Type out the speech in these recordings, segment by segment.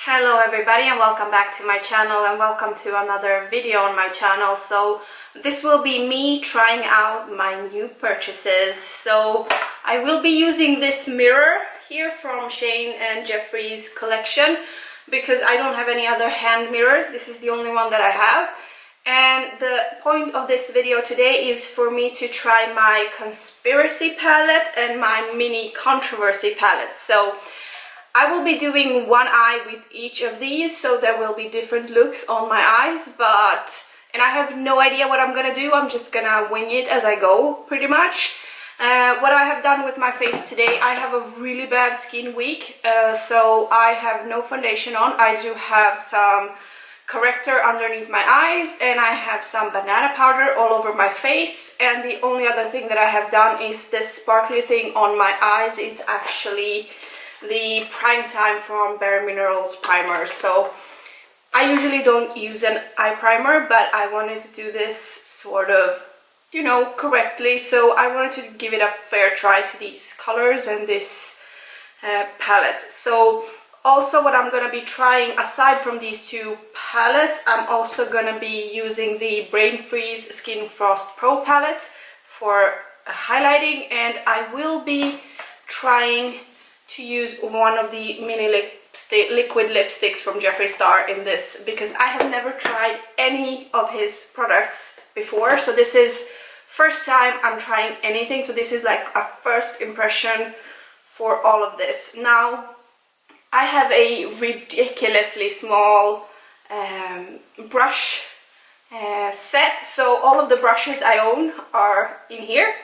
Hello everybody and welcome back to my channel and welcome to another video on my channel. So this will be me trying out my new purchases. So I will be using this mirror here from Shane and Jeffree's collection because I don't have any other hand mirrors. This is the only one that I have. And the point of this video today is for me to try my conspiracy palette and my mini controversy palette. So I will be doing one eye with each of these, so there will be different looks on my eyes, and I have no idea what I'm gonna do. I'm just gonna wing it as I go, pretty much. What I have done with my face today, I have a really bad skin week, so I have no foundation on. I do have some corrector underneath my eyes, and I have some banana powder all over my face, and the only other thing that I have done is this sparkly thing on my eyes is actually the Prime Time from Bare Minerals primer. So I usually don't use an eye primer, but I wanted to do this sort of, you know, correctly. So I wanted to give it a fair try to these colors and this palette. So also what I'm going to be trying, aside from these two palettes, I'm also going to be using the Brain Freeze Skin Frost Pro palette for highlighting, and I will be trying to use one of the mini liquid lipsticks from Jeffree Star in this because I have never tried any of his products before. So this is first time I'm trying anything, so this is like a first impression for all of this. Now I have a ridiculously small brush set, so all of the brushes I own are in here,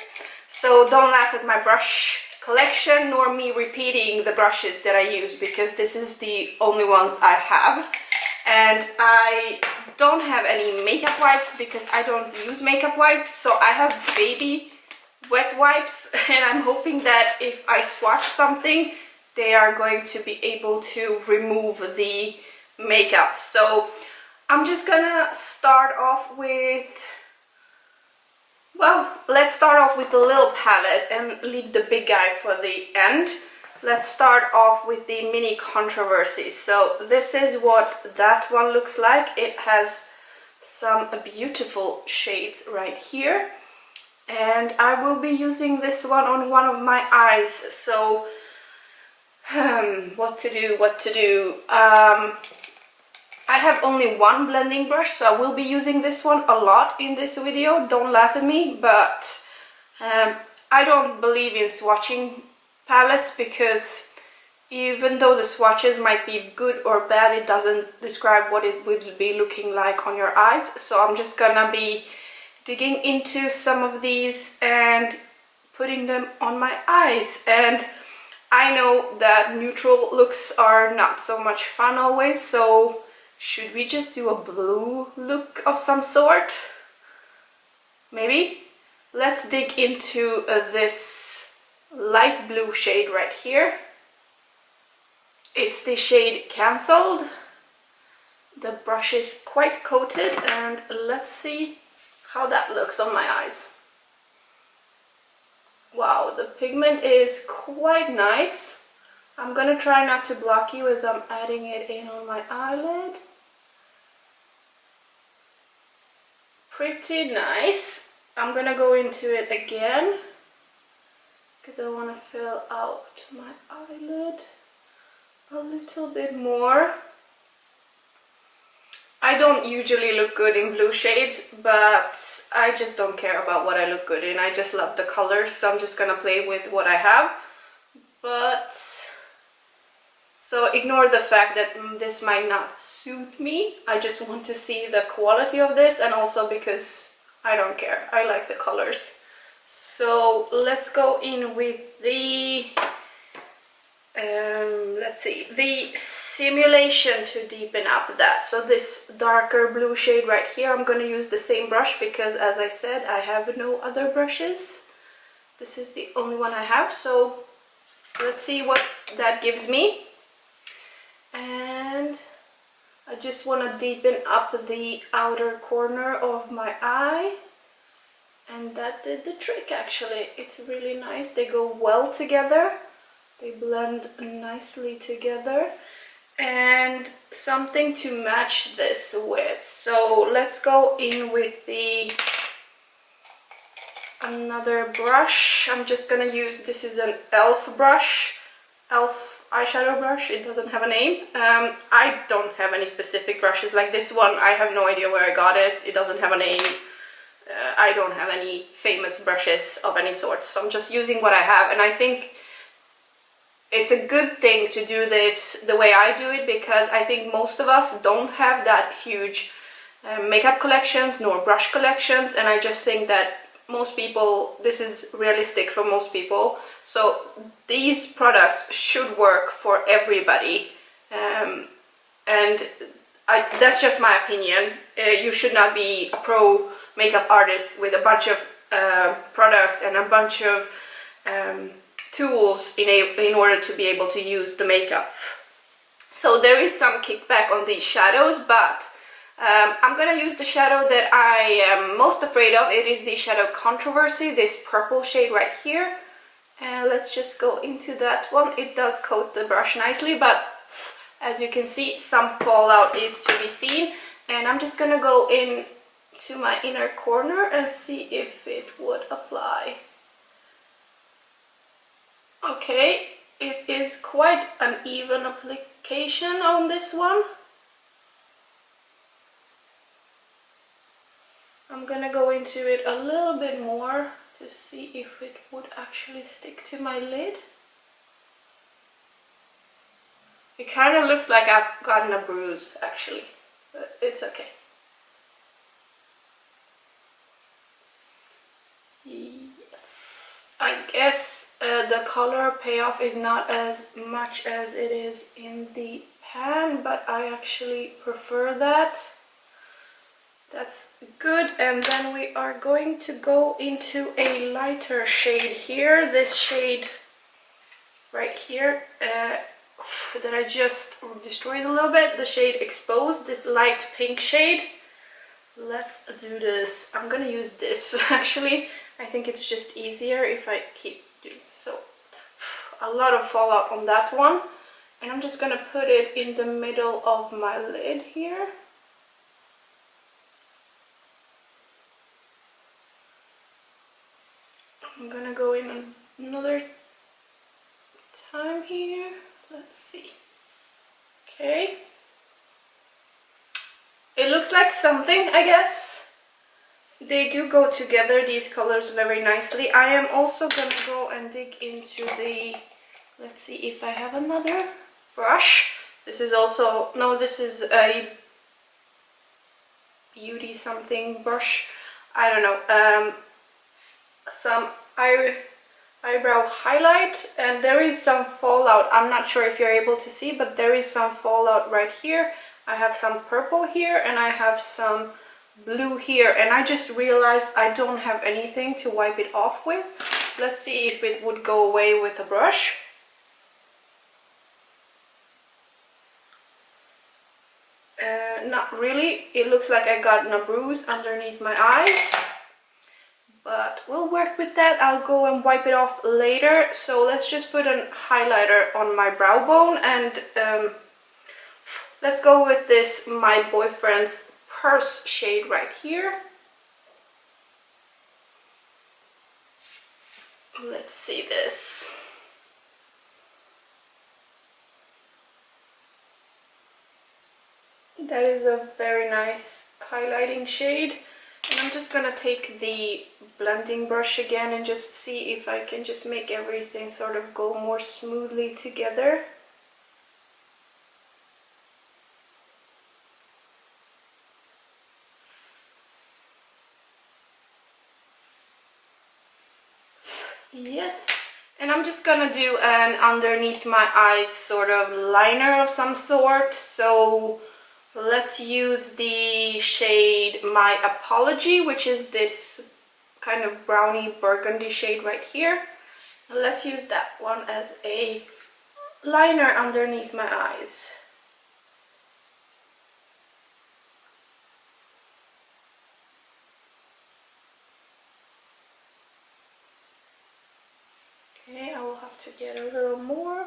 so don't laugh at my brush collection nor me repeating the brushes that I use because this is the only ones I have. And I don't have any makeup wipes because I don't use makeup wipes, so I have baby wet wipes, and I'm hoping that if I swatch something they are going to be able to remove the makeup. So I'm just gonna start off with, well, let's start off with the little palette and leave the big guy for the end. Let's start off with the mini controversy. So this is what that one looks like. It has some beautiful shades right here, and I will be using this one on one of my eyes. So what to do. I have only one blending brush, so I will be using this one a lot in this video. Don't laugh at me, but I don't believe in swatching palettes because even though the swatches might be good or bad, it doesn't describe what it would be looking like on your eyes. So I'm just gonna be digging into some of these and putting them on my eyes. And I know that neutral looks are not so much fun always, so should we just do a blue look of some sort? Maybe? Let's dig into this light blue shade right here. It's the shade Cancelled. The brush is quite coated, and let's see how that looks on my eyes. Wow, the pigment is quite nice. I'm gonna try not to block you as I'm adding it in on my eyelid. Pretty nice. I'm gonna go into it again because I want to fill out my eyelid a little bit more. I don't usually look good in blue shades, but I just don't care about what I look good in. I just love the colors, so I'm just gonna play with what I have. But so ignore the fact that this might not suit me. I just want to see the quality of this, and also because I don't care. I like the colors. So let's go in with the, let's see, the Simulation to deepen up that. So this darker blue shade right here, I'm going to use the same brush because, as I said, I have no other brushes. This is the only one I have, so let's see what that gives me. And I just want to deepen up the outer corner of my eye, and that did the trick actually. It's really nice. They go well together, they blend nicely together, and something to match this with. So let's go in with the another brush. I'm just gonna use, this is an elf brush, elf eyeshadow brush. It doesn't have a name. I don't have any specific brushes like this one. I have no idea where I got it. It doesn't have a name. I don't have any famous brushes of any sort, so I'm just using what I have, and I think it's a good thing to do this the way I do it, because I think most of us don't have that huge makeup collections nor brush collections, and I just think that most people, this is realistic for most people, so these products should work for everybody, and that's just my opinion. You should not be a pro makeup artist with a bunch of products and a bunch of tools in order to be able to use the makeup. So there is some kickback on these shadows, but I'm gonna use the shadow that I am most afraid of. It is the shadow Controversy, this purple shade right here. And let's just go into that one. It does coat the brush nicely, but as you can see, some fallout is to be seen. And I'm just gonna go in to my inner corner and see if it would apply. Okay, it is quite an even application on this one. I'm gonna go into it a little bit more to see if it would actually stick to my lid. It kind of looks like I've gotten a bruise actually, but it's okay. Yes, I guess the color payoff is not as much as it is in the pan, but I actually prefer that. That's good. And then we are going to go into a lighter shade here, this shade right here that I just destroyed a little bit, the shade Exposed, this light pink shade. Let's do this. I'm gonna use this actually. I think it's just easier if I keep doing so. A lot of fallout on that one, and I'm just gonna put it in the middle of my lid here. I'm gonna go in another time here. Let's see. Okay. It looks like something, I guess. They do go together, these colors, very nicely. I am also gonna go and dig into the, let's see if I have another brush. This is also, no, this is a beauty something brush. I don't know. Some eyebrow highlight, and there is some fallout. I'm not sure if you're able to see, but there is some fallout right here. I have some purple here and I have some blue here, and I just realized I don't have anything to wipe it off with. Let's see if it would go away with a brush. Not really. It looks like I got a bruise underneath my eyes, but we'll work with that. I'll go and wipe it off later. So let's just put a highlighter on my brow bone, and let's go with this My Boyfriend's Purse shade right here. Let's see this. That is a very nice highlighting shade. And I'm just gonna take the blending brush again and just see if I can just make everything sort of go more smoothly together. Yes, and I'm just gonna do an underneath my eyes sort of liner of some sort. So let's use the shade My Apology, which is this kind of browny burgundy shade right here. Let's use that one as a liner underneath my eyes. Okay, I will have to get a little more.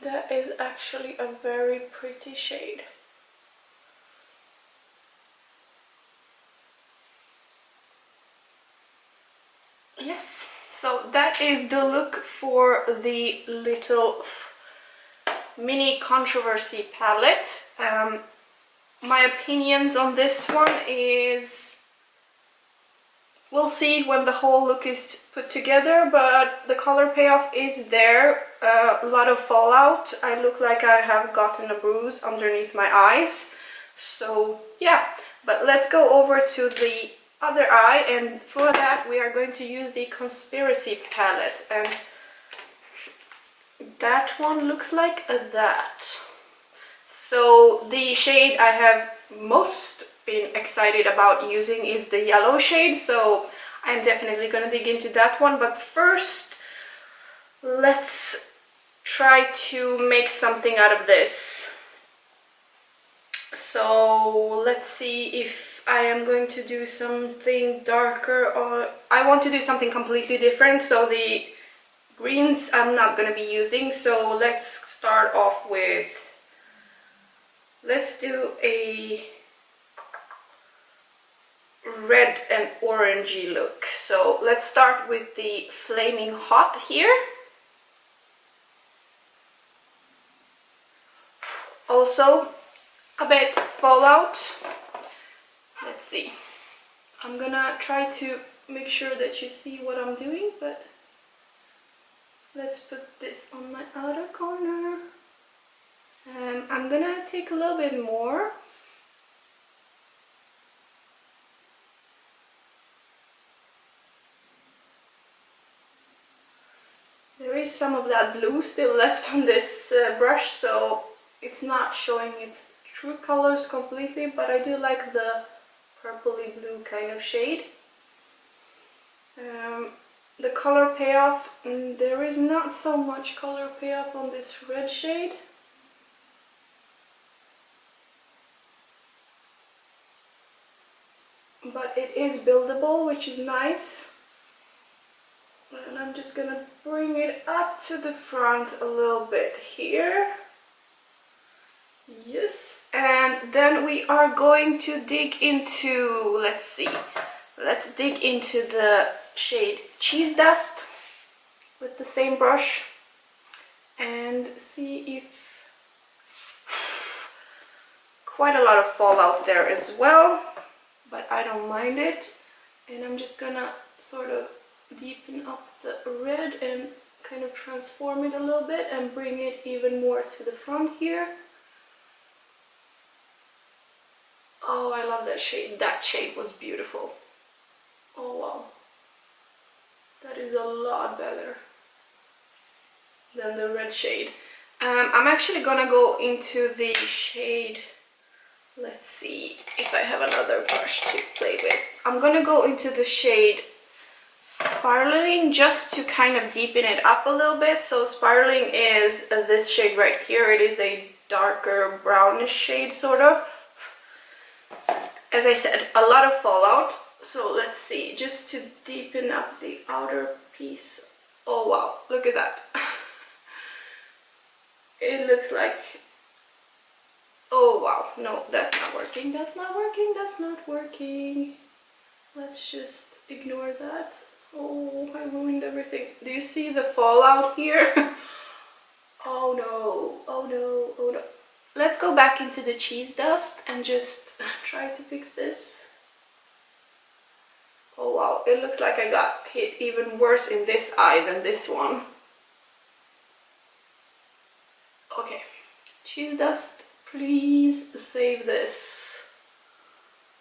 that is actually a very pretty shade. Yes, so that is the look for the little mini controversy palette. My opinions on this one is, we'll see when the whole look is put together, but the color payoff is there. A lot of fallout. I look like I have gotten a bruise underneath my eyes. So yeah, but let's go over to the other eye, and for that we are going to use the Conspiracy palette, and that one looks like that. So the shade I have most been excited about using is the yellow shade, so I'm definitely gonna dig into that one. But first, let's try to make something out of this. So let's see if I am going to do something darker, or I want to do something completely different. So the greens I'm not gonna be using, so let's start off with, let's do a red and orangey look. So let's start with the Flaming Hot here. Also a bit fallout. Let's see. I'm gonna try to make sure that you see what I'm doing, but let's put this on my outer corner. And I'm gonna take a little bit more. There is some of that blue still left on this brush, so it's not showing its true colors completely, but I do like the purpley blue kind of shade. The color payoff, there is not so much color payoff on this red shade. But it is buildable, which is nice. And I'm just gonna bring it up to the front a little bit here. Yes, and then we are going to dig into, let's see, let's dig into the shade Cheese Dust with the same brush and see if, quite a lot of fallout there as well, but I don't mind it. And I'm just gonna sort of deepen up the red and kind of transform it a little bit and bring it even more to the front here. Oh, I love that shade. That shade was beautiful. Oh wow. That is a lot better than the red shade. I'm actually gonna go into the shade, let's see if I have another brush to play with. I'm gonna go into the shade Spiraling just to kind of deepen it up a little bit. So Spiraling is this shade right here. It is a darker brownish shade, sort of. As I said, a lot of fallout. So let's see, just to deepen up the outer piece. Oh wow, look at that. It looks like, oh wow, no, that's not working, that's not working, that's not working. Let's just ignore that. Oh, I ruined everything. Do you see the fallout here? Oh no, oh no, oh no. Let's go back into the Cheese Dust and just try to fix this. Oh wow, it looks like I got hit even worse in this eye than this one. Okay, Cheese Dust, please save this.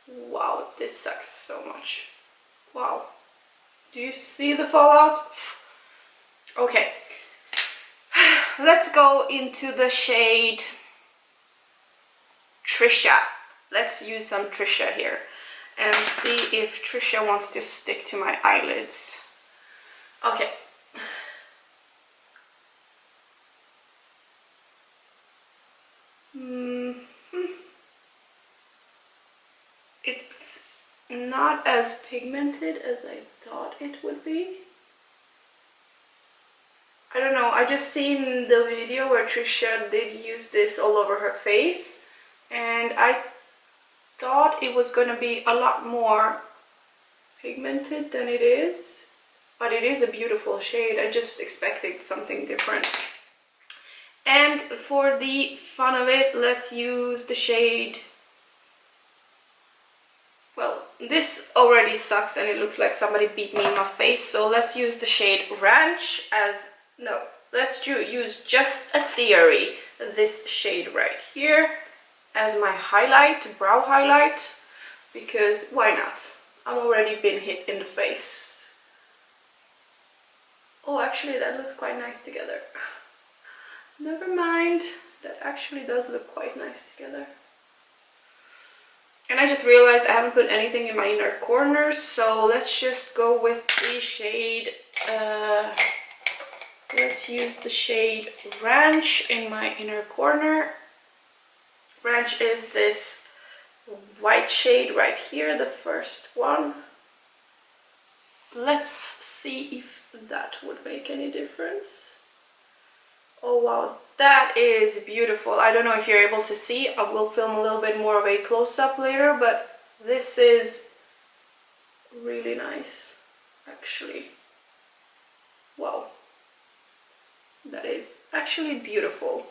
Wow, this sucks so much. Wow. Do you see the fallout? Okay. Let's go into the shade Trisha. Let's use some Trisha here and see if Trisha wants to stick to my eyelids. Okay. It's not as pigmented as I thought it would be. I don't know, I just seen the video where Trisha did use this all over her face, and I thought it was gonna be a lot more pigmented than it is, but it is a beautiful shade. I just expected something different. And for the fun of it, let's use the shade, well, this already sucks and it looks like somebody beat me in my face, so let's use the shade Ranch as, no, let's use Just a Theory, this shade right here, as my highlight, brow highlight, because why not? I've already been hit in the face. Oh, actually that looks quite nice together. Never mind, that actually does look quite nice together. And I just realized I haven't put anything in my inner corners, so let's just go with the shade, let's use the shade Ranch in my inner corner. Ranch is this white shade right here, the first one. Let's see if that would make any difference. Oh wow, that is beautiful. I don't know if you're able to see. I will film a little bit more of a close-up later, but this is really nice, actually. Wow, that is actually beautiful.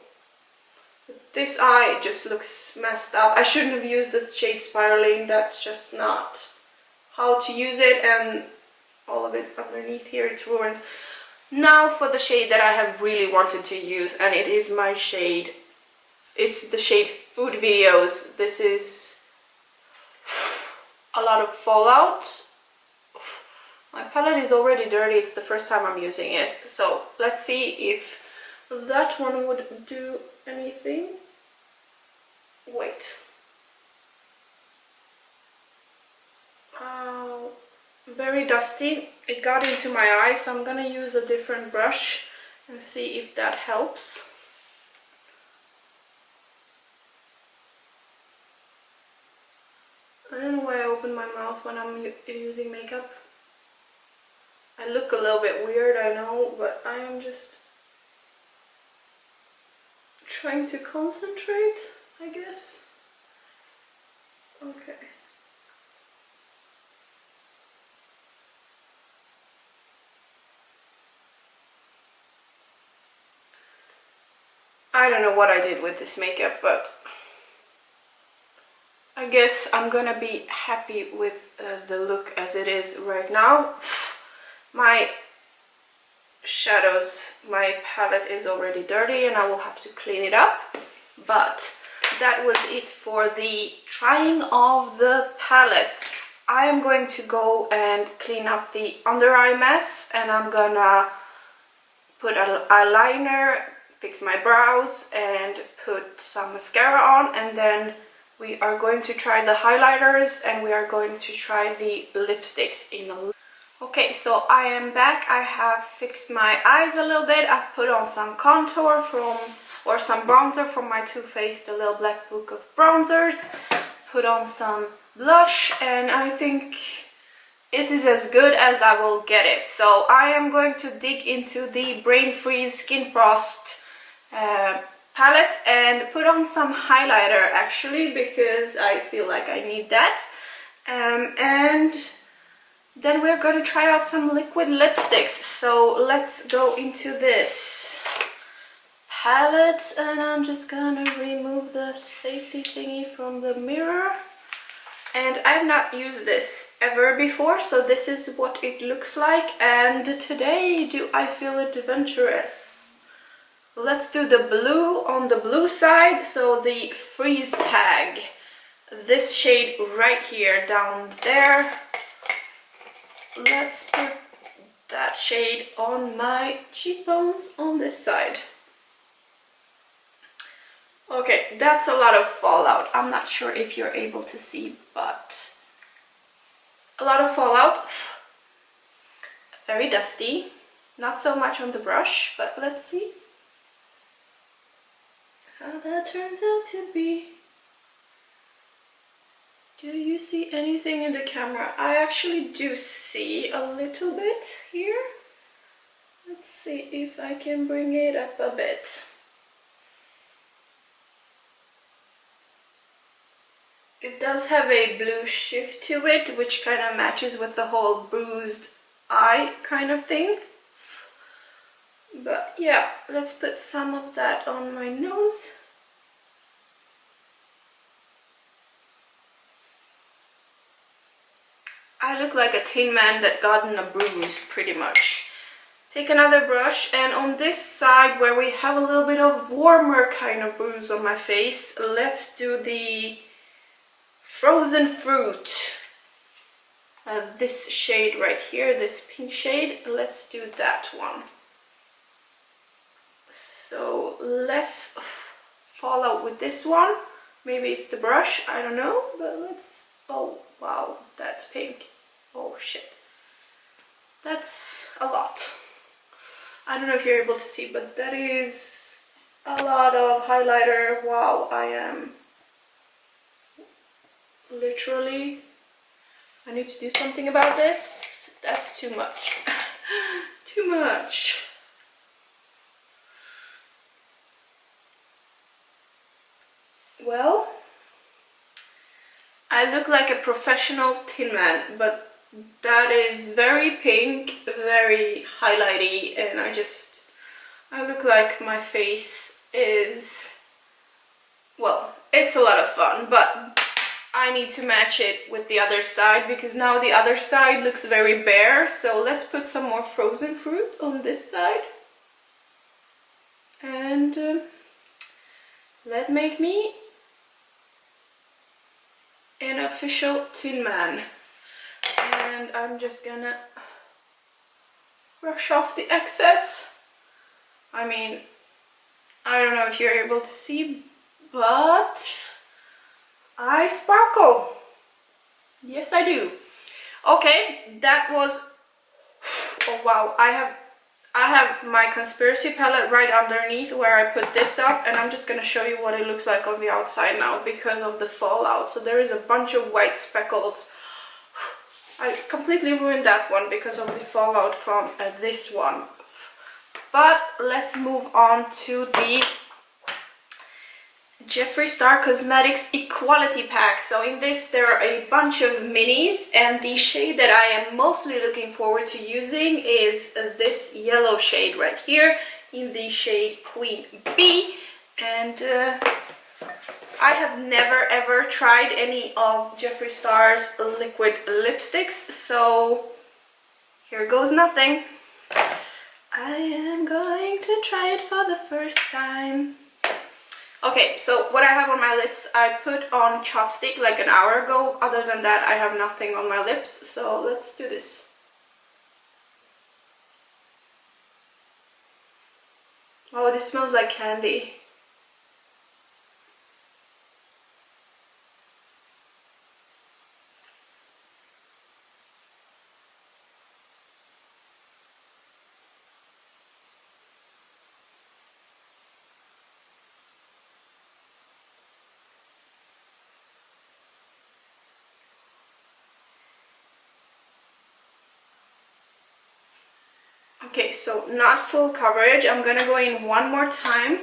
This eye just looks messed up. I shouldn't have used the shade Spiraling. That's just not how to use it, and all of it underneath here, it's ruined. Now for the shade that I have really wanted to use, and it is my shade. It's the shade Food Videos. This is a lot of fallout. My palette is already dirty. It's the first time I'm using it. So let's see if that one would do anything. Wait. Very dusty. It got into my eye, so I'm gonna use a different brush and see if that helps. I don't know why I open my mouth when I'm using makeup. I look a little bit weird, I know, but I am just trying to concentrate, I guess. Okay. I don't know what I did with this makeup, but I guess I'm gonna be happy with the look as it is right now. My shadows, my palette is already dirty and I will have to clean it up. But that was it for the trying of the palettes. I am going to go and clean up the under eye mess, and I'm gonna put an eyeliner, fix my brows, and put some mascara on, and then we are going to try the highlighters and we are going to try the lipsticks in a little. Okay, so I am back. I have fixed my eyes a little bit. I've put on some contour or some bronzer from my Too Faced, the little black book of bronzers. Put on some blush, and I think it is as good as I will get it. So I am going to dig into the Brain Freeze Skin Frost palette and put on some highlighter, actually, because I feel like I need that. And then we're going to try out some liquid lipsticks. So let's go into this palette, and I'm just gonna remove the safety thingy from the mirror. And I've not used this ever before, so this is what it looks like. And today, do I feel adventurous? Let's do the blue on the blue side, so the freeze tag. This shade right here, down there. Let's put that shade on my cheekbones on this side. Okay, that's a lot of fallout. I'm not sure if you're able to see, but a lot of fallout. Very dusty. Not so much on the brush, but let's see how that turns out to be. Do you see anything in the camera? I actually do see a little bit here. Let's see if I can bring it up a bit. It does have a blue shift to it, which kind of matches with the whole bruised eye kind of thing. But yeah, let's put some of that on my nose. I look like a tin man that gotten a bruise, pretty much. Take another brush, and on this side where we have a little bit of warmer kind of bruise on my face, let's do the frozen fruit. This shade right here, this pink shade, let's do that one. So less fallout with this one. Maybe it's the brush, I don't know, but let's... Oh wow, that's pink. Oh shit. That's a lot. I don't know if you're able to see, but that is a lot of highlighter. Wow, I am literally... I need to do something about this. That's too much. Too much. Well, I look like a professional tin man, but that is very pink, very highlighty, and I look like my face is, well, it's a lot of fun, but I need to match it with the other side because now the other side looks very bare. So let's put some more frozen fruit on this side, and let make me an official tin man. And I'm just gonna brush off the excess. I mean, I don't know if you're able to see, but I sparkle. Yes, I do. Okay, that was... Oh wow, I have my conspiracy palette right underneath where I put this up, and I'm just gonna show you what it looks like on the outside now because of the fallout. So there is a bunch of white speckles. I completely ruined that one because of the fallout from this one. But let's move on to the Jeffree Star Cosmetics Equality Pack. So in this there are a bunch of minis, and the shade that I am mostly looking forward to using is this yellow shade right here in the shade Queen Bee. And I have never ever tried any of Jeffree Star's liquid lipsticks, so here goes nothing. I am going to try it for the first time. Okay, so what I have on my lips, I put on chopstick like an hour ago. Other than that, I have nothing on my lips, so let's do this. Oh, this smells like candy. Okay, so not full coverage. I'm gonna go in one more time.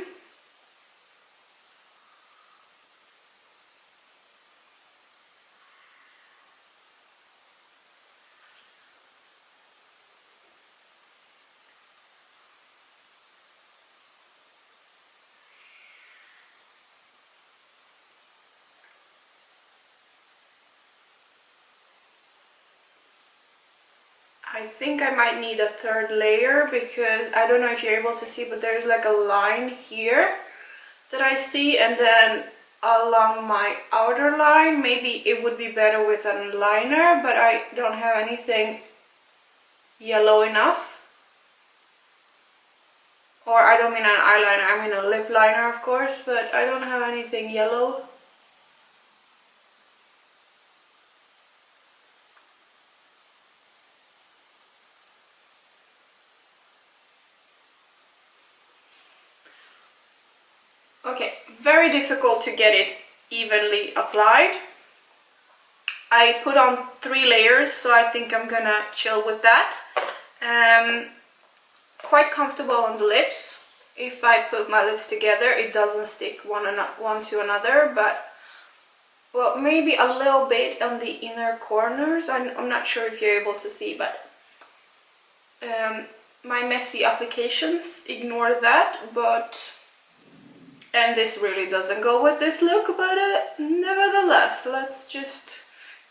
I think I might need a third layer because I don't know if you're able to see, but there's like a line here that I see, and then along my outer line, maybe it would be better with a liner, but I don't have anything yellow enough. Or I don't mean an eyeliner, I mean a lip liner, of course, but I don't have anything yellow. Okay, very difficult to get it evenly applied. I put on 3 layers, so I think I'm gonna chill with that. quite comfortable on the lips. If I put my lips together, it doesn't stick one to another, but well, maybe a little bit on the inner corners. I'm not sure if you're able to see, but my messy applications, ignore that. And this really doesn't go with this look, but nevertheless, let's just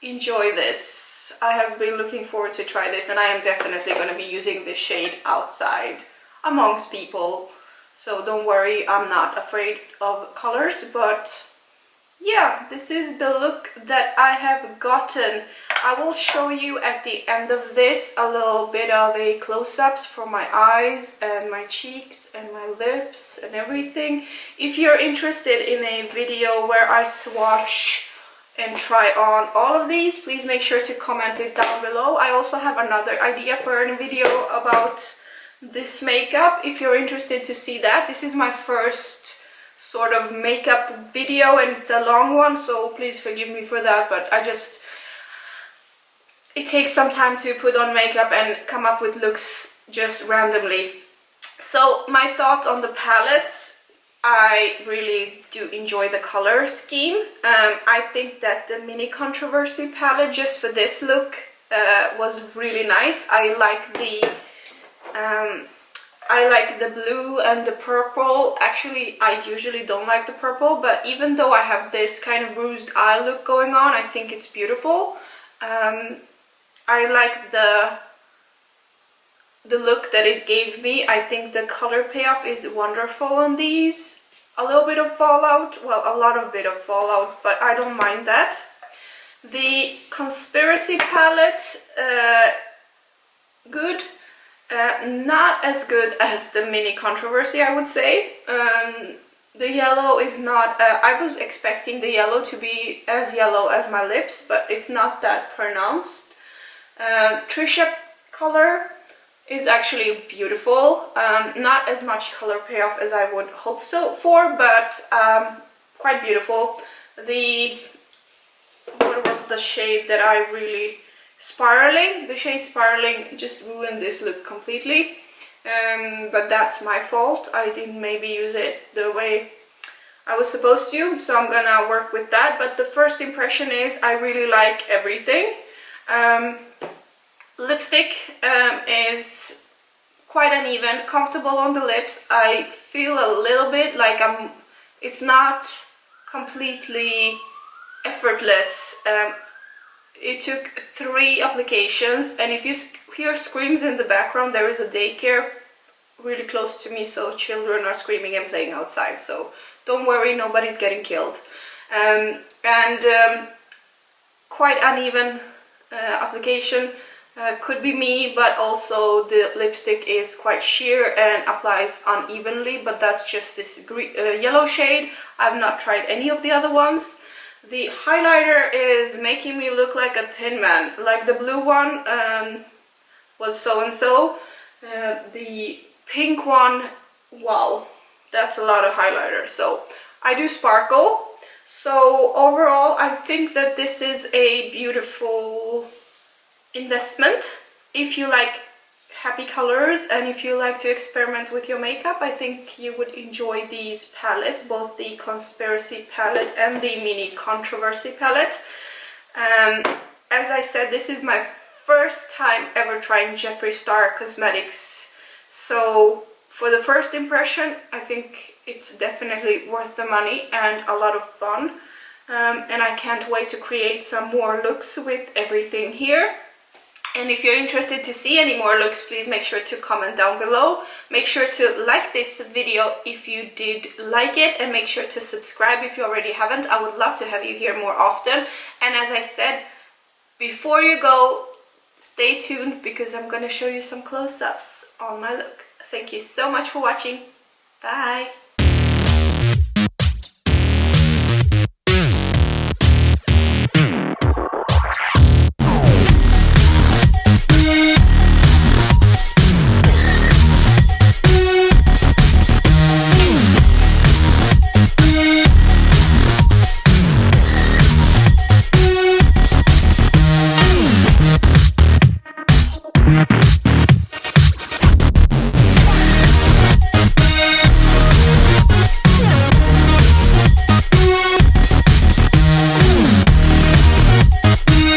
enjoy this. I have been looking forward to try this, and I am definitely going to be using this shade outside amongst people. So don't worry, I'm not afraid of colors, but yeah, this is the look that I have gotten. I will show you at the end of this a little bit of a close-ups for my eyes and my cheeks and my lips and everything. If you're interested in a video where I swatch and try on all of these, please make sure to comment it down below. I also have another idea for a video about this makeup if you're interested to see that. This is my first sort of makeup video and it's a long one, so please forgive me for that, but it takes some time to put on makeup and come up with looks just randomly. So my thoughts on the palettes, I really do enjoy the color scheme. I think that the Mini Controversy palette just for this look was really nice. I like the blue and the purple. Actually, I usually don't like the purple, but even though I have this kind of bruised eye look going on, I think it's beautiful. I like the look that it gave me. I think the color payoff is wonderful on these. A little bit of fallout, well, a lot of bit of fallout, but I don't mind that. The Conspiracy palette, good. Not as good as the Mini Controversy, I would say. The yellow is not, I was expecting the yellow to be as yellow as my lips, but it's not that pronounced. Trisha color is actually beautiful. Not as much color payoff as I would hope so for, but quite beautiful. What was the shade that I really... Spiraling, the shade Spiraling just ruined this look completely, but that's my fault. I didn't maybe use it the way I was supposed to, so I'm gonna work with that. But the first impression is I really like everything. Lipstick is quite uneven, comfortable on the lips. I feel a little bit like it's not completely effortless. It took 3 applications, and if you hear screams in the background, there is a daycare really close to me, so children are screaming and playing outside, so don't worry, nobody's getting killed. Quite uneven application, could be me, but also the lipstick is quite sheer and applies unevenly, but that's just this yellow shade. I've not tried any of the other ones. The highlighter is making me look like a tin man. Like the blue one was so-and-so. The pink one, wow, that's a lot of highlighter. So I do sparkle. So overall, I think that this is a beautiful investment. If you like happy colors and if you like to experiment with your makeup, I think you would enjoy these palettes, both the Conspiracy palette and the Mini Controversy palette. As I said, this is my first time ever trying Jeffree Star Cosmetics, so for the first impression I think it's definitely worth the money and a lot of fun, and I can't wait to create some more looks with everything here. And if you're interested to see any more looks, please make sure to comment down below. Make sure to like this video if you did like it, and make sure to subscribe if you already haven't. I would love to have you here more often. And as I said, before you go, stay tuned because I'm going to show you some close-ups on my look. Thank you so much for watching. Bye!